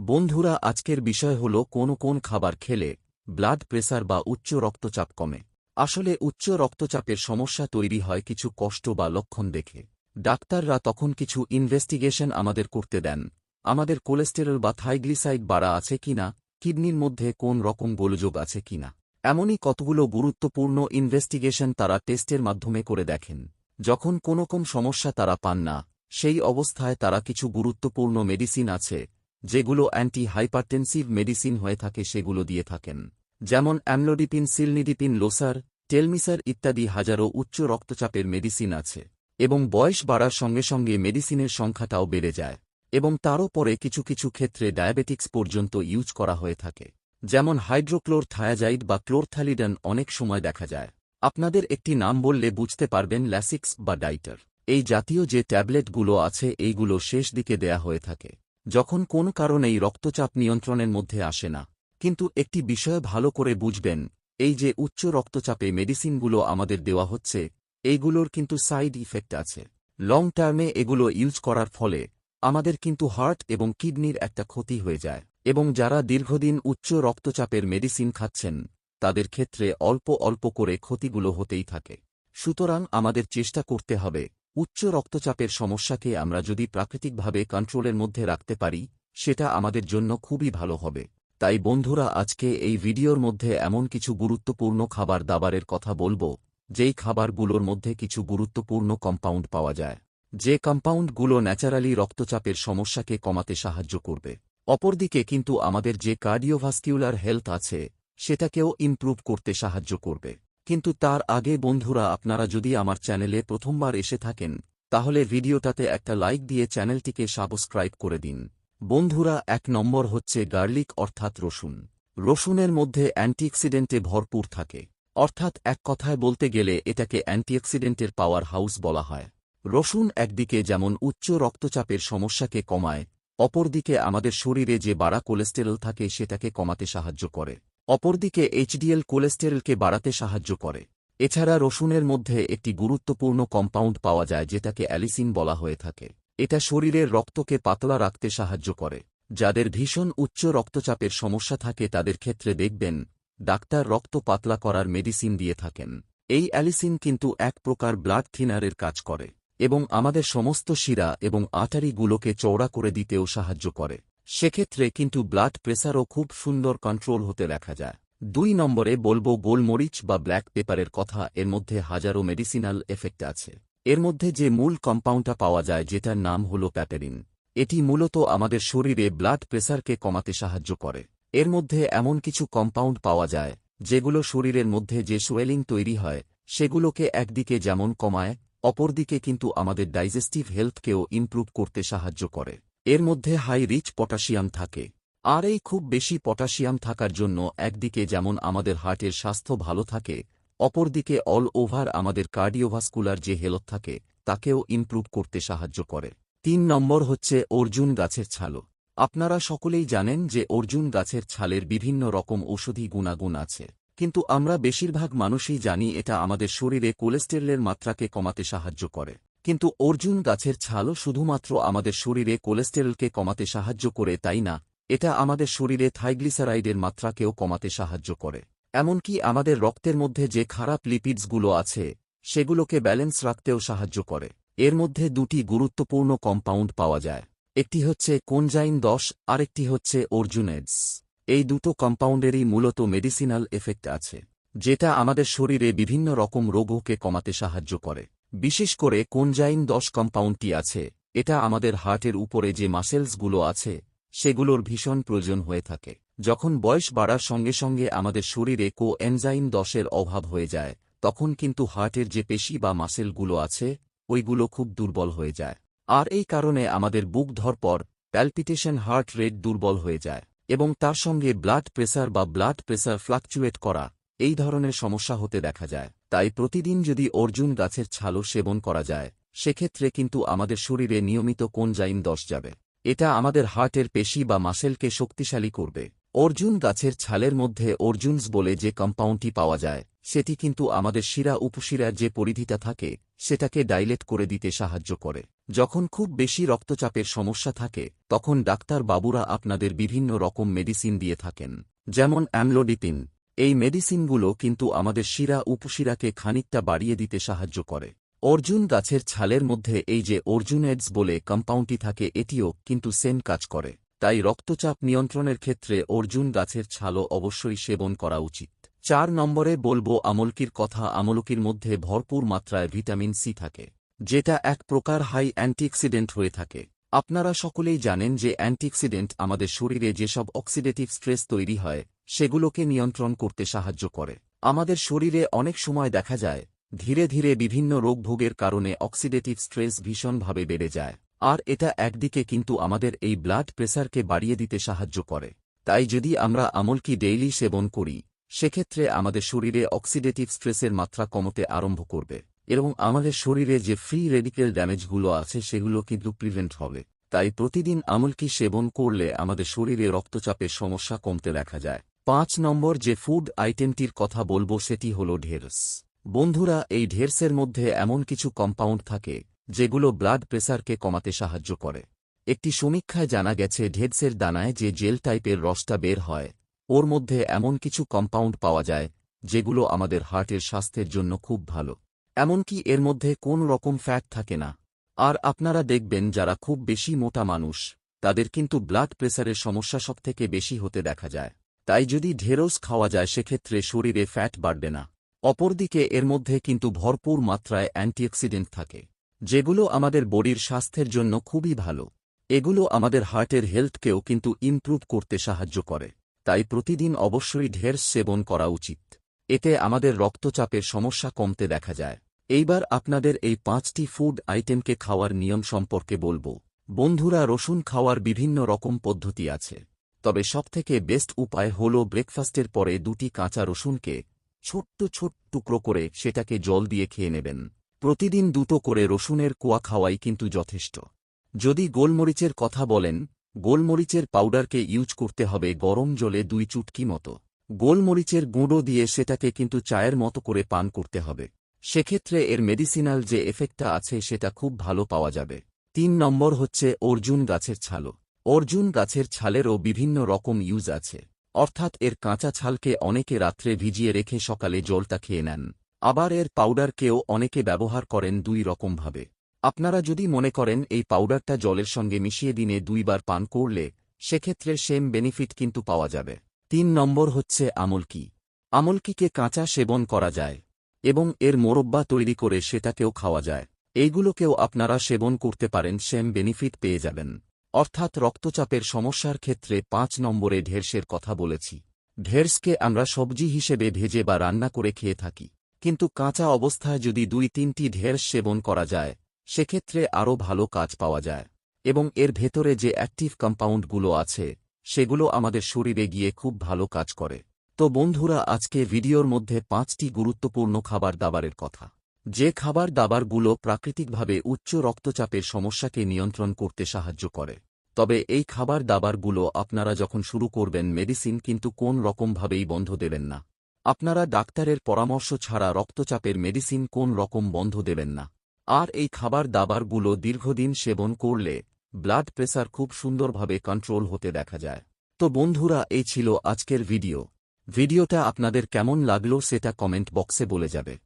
বন্ধুরা, আজকের বিষয় হল কোন কোন খাবার খেলে ব্লাড প্রেসার বা উচ্চ রক্তচাপ কমে। আসলে উচ্চ রক্তচাপের সমস্যা তৈরি হয় কিছু কষ্ট বা লক্ষণ দেখে। ডাক্তাররা তখন কিছু ইনভেস্টিগেশন আমাদের করতে দেন, আমাদের কোলেস্টেরল বা থাইগ্লিসাইড বাড়া আছে কিনা, কিডনির মধ্যে কোন রকম গোলযোগ আছে কিনা, এমনই কতগুলো গুরুত্বপূর্ণ ইনভেস্টিগেশন তারা টেস্টের মাধ্যমে করে দেখেন। যখন কোনো সমস্যা তারা পান না, সেই অবস্থায় তারা কিছু গুরুত্বপূর্ণ মেডিসিন আছে যেগুলো অ্যান্টি হাইপারটেনসিভ মেডিসিন হয়ে থাকে সেগুলো দিয়ে থাকেন, যেমন অ্যামলোডিপিন, সিলনিডিপিন, লোসার, টেলমিসার ইত্যাদি হাজারো উচ্চ রক্তচাপের মেডিসিন আছে। এবং বয়স বাড়ার সঙ্গে সঙ্গে মেডিসিনের সংখ্যাটাও বেড়ে যায়, এবং তারও পরে কিছু কিছু ক্ষেত্রে ডায়াবেটিক্স পর্যন্ত ইউজ করা হয়ে থাকে, যেমন হাইড্রোক্লোর থায়াজাইড বা ক্লোরথ্যালিডন অনেক সময় দেখা যায়। আপনাদের একটি নাম বললে বুঝতে পারবেন, ল্যাসিক্স বা ডাইটার। এই জাতীয় যে ট্যাবলেটগুলো আছে এইগুলো শেষ দিকে দেয়া হয়ে থাকে যখন কোন কারণেই রক্তচাপ নিয়ন্ত্রণের মধ্যে আসে না। কিন্তু একটি বিষয় ভালো করে বুঝবেন, এই যে উচ্চ রক্তচাপে মেডিসিনগুলো আমাদের দেওয়া হচ্ছে, এইগুলোর কিন্তু সাইড ইফেক্ট আছে। লং টার্মে এগুলো ইউজ করার ফলে আমাদের কিন্তু হার্ট এবং কিডনির একটা ক্ষতি হয়ে যায়, এবং যারা দীর্ঘদিন উচ্চ রক্তচাপের মেডিসিন খাচ্ছেন তাদের ক্ষেত্রে অল্প অল্প করে ক্ষতিগুলো হতেই থাকে। সুতরাং আমাদের চেষ্টা করতে হবে, উচ্চ রক্তচাপের সমস্যাকে আমরা যদি প্রাকৃতিকভাবে কন্ট্রোলের মধ্যে রাখতে পারি সেটা আমাদের জন্য খুবই ভালো হবে। তাই বন্ধুরা, আজকে এই ভিডিওর মধ্যে এমন কিছু গুরুত্বপূর্ণ খাবার দাবারের কথা বলবো, যেই খাবারগুলোর মধ্যে কিছু গুরুত্বপূর্ণ কম্পাউন্ড পাওয়া যায়, যে কম্পাউন্ডগুলো ন্যাচারালি রক্তচাপের সমস্যাকে কমাতে সাহায্য করবে। অপরদিকে কিন্তু আমাদের যে কার্ডিওভাস্কিউলার হেলথ আছে সেটাকেও ইমপ্রুভ করতে সাহায্য করবে। কিন্তু তার আগে বন্ধুরা, আপনারা যদি আমার চ্যানেলে প্রথমবার এসে থাকেন তাহলে ভিডিওটাতে একটা লাইক দিয়ে চ্যানেলটিকে সাবস্ক্রাইব করে দিন। বন্ধুরা, 1 নম্বর হচ্ছে গার্লিক অর্থাৎ রসুন। রসুনের মধ্যে অ্যান্টিঅক্সিডেন্টে ভরপুর থাকে, অর্থাৎ এক কথায় বলতে গেলে এটাকে অ্যান্টিঅক্সিডেন্টের পাওয়ার হাউস বলা হয়। রসুন একদিকে যেমন উচ্চ রক্তচাপের সমস্যাকে কমায়, অপরদিকে আমাদের শরীরে যে বাড়া কোলেস্টেরল থাকে সেটাকে কমাতে সাহায্য করে, অপরদিকে এইচডিএল কোলেস্টেরলকে বাড়াতে সাহায্য করে। এছাড়া রসুনের মধ্যে একটি গুরুত্বপূর্ণ কম্পাউন্ড পাওয়া যায় যেটাকে অ্যালিসিন বলা হয়ে থাকে। এটা শরীরের রক্তকে পাতলা রাখতে সাহায্য করে। যাদের ভীষণ উচ্চ রক্তচাপের সমস্যা থাকে তাদের ক্ষেত্রে দেখবেন ডাক্তার রক্ত পাতলা করার মেডিসিন দিয়ে থাকেন। এই অ্যালিসিন কিন্তু এক প্রকার ব্লাড থিনারের কাজ করে, এবং আমাদের সমস্ত শিরা এবং আর্টারিগুলোকে চওড়া করে দিতেও সাহায্য করে। সেক্ষেত্রে কিন্তু ব্লাড প্রেসারও খুব সুন্দর কন্ট্রোল হতে দেখা যায়। 2 নম্বরে বলবো গোলমরিচ বা ব্ল্যাক পেপারের কথা। এর মধ্যে হাজারো মেডিসিনাল এফেক্ট আছে। এর মধ্যে যে মূল কম্পাউন্ডটা পাওয়া যায় যেটার নাম হল প্যাপেরিন, এটি মূলত আমাদের শরীরে ব্লাড প্রেসারকে কমাতে সাহায্য করে। এর মধ্যে এমন কিছু কম্পাউন্ড পাওয়া যায় যেগুলো শরীরের মধ্যে যে সোয়েলিং তৈরি হয় সেগুলোকে একদিকে যেমন কমায়, অপরদিকে কিন্তু আমাদের ডাইজেস্টিভ হেলথকেও ইমপ্রুভ করতে সাহায্য করে। এর মধ্যে হাই রিচ পটাশিয়াম থাকে, আর এই খুব বেশি পটাশিয়াম থাকার জন্য একদিকে যেমন আমাদের হার্টের স্বাস্থ্য ভালো থাকে, অপরদিকে অল ওভার আমাদের কার্ডিওভাস্কুলার যে হেলথ থাকে তাকেও ইমপ্রুভ করতে সাহায্য করে। 3 নম্বর হচ্ছে অর্জুন গাছের ছাল। আপনারা সকলেই জানেন যে অর্জুন গাছের ছালের বিভিন্ন রকম ঔষধি গুণাগুণ আছে, কিন্তু আমরা বেশিরভাগ মানুষই জানি এটা আমাদের শরীরে কোলেস্টেরলের মাত্রাকে কমাতে সাহায্য করে। কিন্তু অর্জুন গাছের ছালও শুধুমাত্র আমাদের শরীরে কোলেস্টেরলকে কমাতে সাহায্য করে তাই না, এটা আমাদের শরীরে থাইগ্লিসারাইডের মাত্রাকেও কমাতে সাহায্য করে। এমনকি আমাদের রক্তের মধ্যে যে খারাপ লিপিডসগুলো আছে সেগুলোকে ব্যালেন্স রাখতেও সাহায্য করে। এর মধ্যে 2টি গুরুত্বপূর্ণ কম্পাউন্ড পাওয়া যায়, একটি হচ্ছে কোনজাইন 10, আরেকটি হচ্ছে অর্জুনেডস। এই দুটো কম্পাউন্ডেরই মূলত মেডিসিনাল এফেক্ট আছে, যেটা আমাদের শরীরে বিভিন্ন রকম রোগকে কমাতে সাহায্য করে। বিশেষ করে কোনজাইন 10 কম্পাউন্ডটি আছে, এটা আমাদের হার্টের উপরে যে মাসেলসগুলো আছে সেগুলোর ভীষণ প্রয়োজন হয়ে থাকে। যখন বয়স বাড়ার সঙ্গে সঙ্গে আমাদের শরীরে কোএনজাইম 10-এর অভাব হয়ে যায় তখন কিন্তু হার্টের যে পেশি বা মাসেলগুলো আছে ওইগুলো খুব দুর্বল হয়ে যায়, আর এই কারণে আমাদের বুক ধড়পড়, প্যালপিটেশন, হার্ট রেট দুর্বল হয়ে যায়, এবং তার সঙ্গে ব্লাড প্রেসার বা ব্লাড প্রেসার ফ্লাকচুয়েট করা, এই ধরনের সমস্যা হতে দেখা যায়। তাই প্রতিদিন যদি অর্জুন গাছের ছালও সেবন করা যায় সেক্ষেত্রে কিন্তু আমাদের শরীরে নিয়মিত কোনজাইম 10 যাবে। এটা আমাদের হার্টের পেশি বা মাসেলকে শক্তিশালী করবে। অর্জুন গাছের ছালের মধ্যে অর্জুনস বলে যে কম্পাউন্ডটি পাওয়া যায় সেটি কিন্তু আমাদের শিরা উপশিরার যে পরিধিটা থাকে সেটাকে ডাইলেট করে দিতে সাহায্য করে। যখন খুব বেশি রক্তচাপের সমস্যা থাকে তখন ডাক্তার বাবুরা আপনাদের বিভিন্ন রকম মেডিসিন দিয়ে থাকেন, যেমন অ্যামলোডিপিন। এই মেডিসিনগুলো কিন্তু আমাদের শিরা উপশিরাকে খানিকটা বাড়িয়ে দিতে সাহায্য করে। অর্জুন গাছের ছালের মধ্যে এই যে অর্জুনেডস বলে কম্পাউন্ডটি থাকে, এটিও কিন্তু সেম কাজ করে। তাই রক্তচাপ নিয়ন্ত্রণের ক্ষেত্রে অর্জুন গাছের ছালও অবশ্যই সেবন করা উচিত। 4 নম্বরে বলবো আমলকির কথা। আমলকির মধ্যে ভরপুর মাত্রায় ভিটামিন সি থাকে, যেটা এক প্রকার হাই অ্যান্টিঅক্সিডেন্ট হয়ে থাকে। আপনারা সকলেই জানেন যে অ্যান্টিঅক্সিডেন্ট আমাদের শরীরে যেসব অক্সিডেটিভ স্ট্রেস তৈরি হয় সেগুলোকে নিয়ন্ত্রণ করতে সাহায্য করে। আমাদের শরীরে অনেক সময় দেখা যায় ধীরে ধীরে বিভিন্ন রোগভোগের কারণে অক্সিডেটিভ স্ট্রেস ভীষণভাবে বেড়ে যায়, আর এটা একদিকে কিন্তু আমাদের এই ব্লাড প্রেসারকে বাড়িয়ে দিতে সাহায্য করে। তাই যদি আমরা আমলকি ডেইলি সেবন করি সেক্ষেত্রে আমাদের শরীরে অক্সিডেটিভ স্ট্রেসের মাত্রা কমতে আরম্ভ করবে এবং আমাদের শরীরে যে ফ্রি রেডিক্যাল ড্যামেজগুলো আছে সেগুলো কিন্তু প্রিভেন্ট হবে। তাই প্রতিদিন আমলকি সেবন করলে আমাদের শরীরে রক্তচাপের সমস্যা কমতে দেখা যায়। 5 নম্বর যে ফুড আইটেমটির কথা বলবো সেটি হল ঢেঁড়স। বন্ধুরা, এই ঢেঁড়সের মধ্যে এমন কিছু কম্পাউন্ড থাকে যেগুলো ব্লাড প্রেসারকে কমাতে সাহায্য করে। একটি সমীক্ষায় জানা গেছে ঢেঁড়সের দানায় যে জেল টাইপের রসটা বের হয় ওর মধ্যে এমন কিছু কম্পাউন্ড পাওয়া যায় যেগুলো আমাদের হার্টের স্বাস্থ্যের জন্য খুব ভালো। এমনকি এর মধ্যে কোন রকম ফ্যাট থাকে না। আর আপনারা দেখবেন যারা খুব বেশি মোটা মানুষ তাদের কিন্তু ব্লাড প্রেসারের সমস্যা সবথেকে বেশি হতে দেখা যায়। তাই যদি ঢেঁড়স খাওয়া যায় সেক্ষেত্রে শরীরে ফ্যাট বাড়বে না। অপরদিকে এর মধ্যে কিন্তু ভরপুর মাত্রায় অ্যান্টিঅক্সিডেন্ট থাকে যেগুলো আমাদের বডির স্বাস্থ্যের জন্য খুবই ভালো। এগুলো আমাদের হার্টের হেলথকেও কিন্তু ইমপ্রুভ করতে সাহায্য করে। তাই প্রতিদিন অবশ্যই ঢেঁড়স সেবন করা উচিত। এতে আমাদের রক্তচাপের সমস্যা কমতে দেখা যায়। এইবার আপনাদের এই 5টি ফুড আইটেমকে খাওয়ার নিয়ম সম্পর্কে বলবো। বন্ধুরা, রসুন খাওয়ার বিভিন্ন রকম পদ্ধতি আছে, তবে সবথেকে বেস্ট উপায় হল ব্রেকফাস্টের পরে 2টি কাঁচা রসুনকে ছোট্ট ছোট্ট টুকরো করে সেটাকে জল দিয়ে খেয়ে নেবেন। প্রতিদিন 2টো করে রসুনের কোয়া খাওয়াই কিন্তু যথেষ্ট। যদি গোলমরিচের কথা বলেন, গোলমরিচের পাউডারকে ইউজ করতে হবে গরম জলে 2 চুটকি মতো। গোলমরিচের গুঁড়ো দিয়ে সেটাকে কিন্তু চায়ের মতো করে পান করতে হবে। সেক্ষেত্রে এর মেডিসিনাল যে এফেক্টটা আছে সেটা খুব ভালো পাওয়া যাবে। 3 নম্বর হচ্ছে অর্জুন গাছের ছাল। অর্জুন গাছের ছালেরও বিভিন্ন রকম ইউজ আছে, অর্থাৎ এর কাঁচা ছালকে অনেকে রাত্রে ভিজিয়ে রেখে সকালে জলটা খেয়ে নেন। আবার এর পাউডারকেও অনেকে ব্যবহার করেন 2 রকমভাবে। আপনারা যদি মনে করেন এই পাউডারটা জলের সঙ্গে মিশিয়ে দিনে 2 বার পান করলে সেক্ষেত্রে সেম বেনিফিট কিন্তু পাওয়া যাবে। 3 নম্বর হচ্ছে আমলকি। আমলকিকে কাঁচা সেবন করা যায় এবং এর মোরব্বা তৈরি করে সেটাকেও খাওয়া যায়। এইগুলোকেও আপনারা সেবন করতে পারেন, সেম বেনিফিট পেয়ে যাবেন। অর্থাৎ রক্তচাপের সমস্যার ক্ষেত্রে 5 নম্বরে ঢেঁড়সের কথা বলেছি। ঢেঁড়সকে আমরা সবজি হিসেবে ভেজে বা রান্না করে খেয়ে থাকি, কিন্তু কাঁচা অবস্থায় যদি 2-3টি ঢেঁড়স সেবন করা যায় সেক্ষেত্রে আরও ভালো কাজ পাওয়া যায় এবং এর ভেতরে যে অ্যাক্টিভ কম্পাউন্ডগুলো আছে সেগুলো আমাদের শরীরে গিয়ে খুব ভালো কাজ করে। তো বন্ধুরা, আজকে ভিডিওর মধ্যে 5টি গুরুত্বপূর্ণ খাবার দাবারের কথা, যে খাবার দাবারগুলো প্রাকৃতিকভাবে উচ্চ রক্তচাপের সমস্যাকে নিয়ন্ত্রণ করতে সাহায্য করে। তবে এই খাবার দাবারগুলো আপনারা যখন শুরু করবেন মেডিসিন কিন্তু কোন রকমভাবেই বন্ধ দেবেন না। আপনারা ডাক্তারের পরামর্শ ছাড়া রক্তচাপের মেডিসিন কোন রকম বন্ধ দেবেন না। আর এই খাবার দাবারগুলো দীর্ঘদিন সেবন করলে ব্লাড প্রেসার খুব সুন্দরভাবে কন্ট্রোল হতে দেখা যায়। তো বন্ধুরা, এই ছিল আজকের ভিডিওটা আপনাদের কেমন লাগলো সেটা কমেন্ট বক্সে বলে যাবে।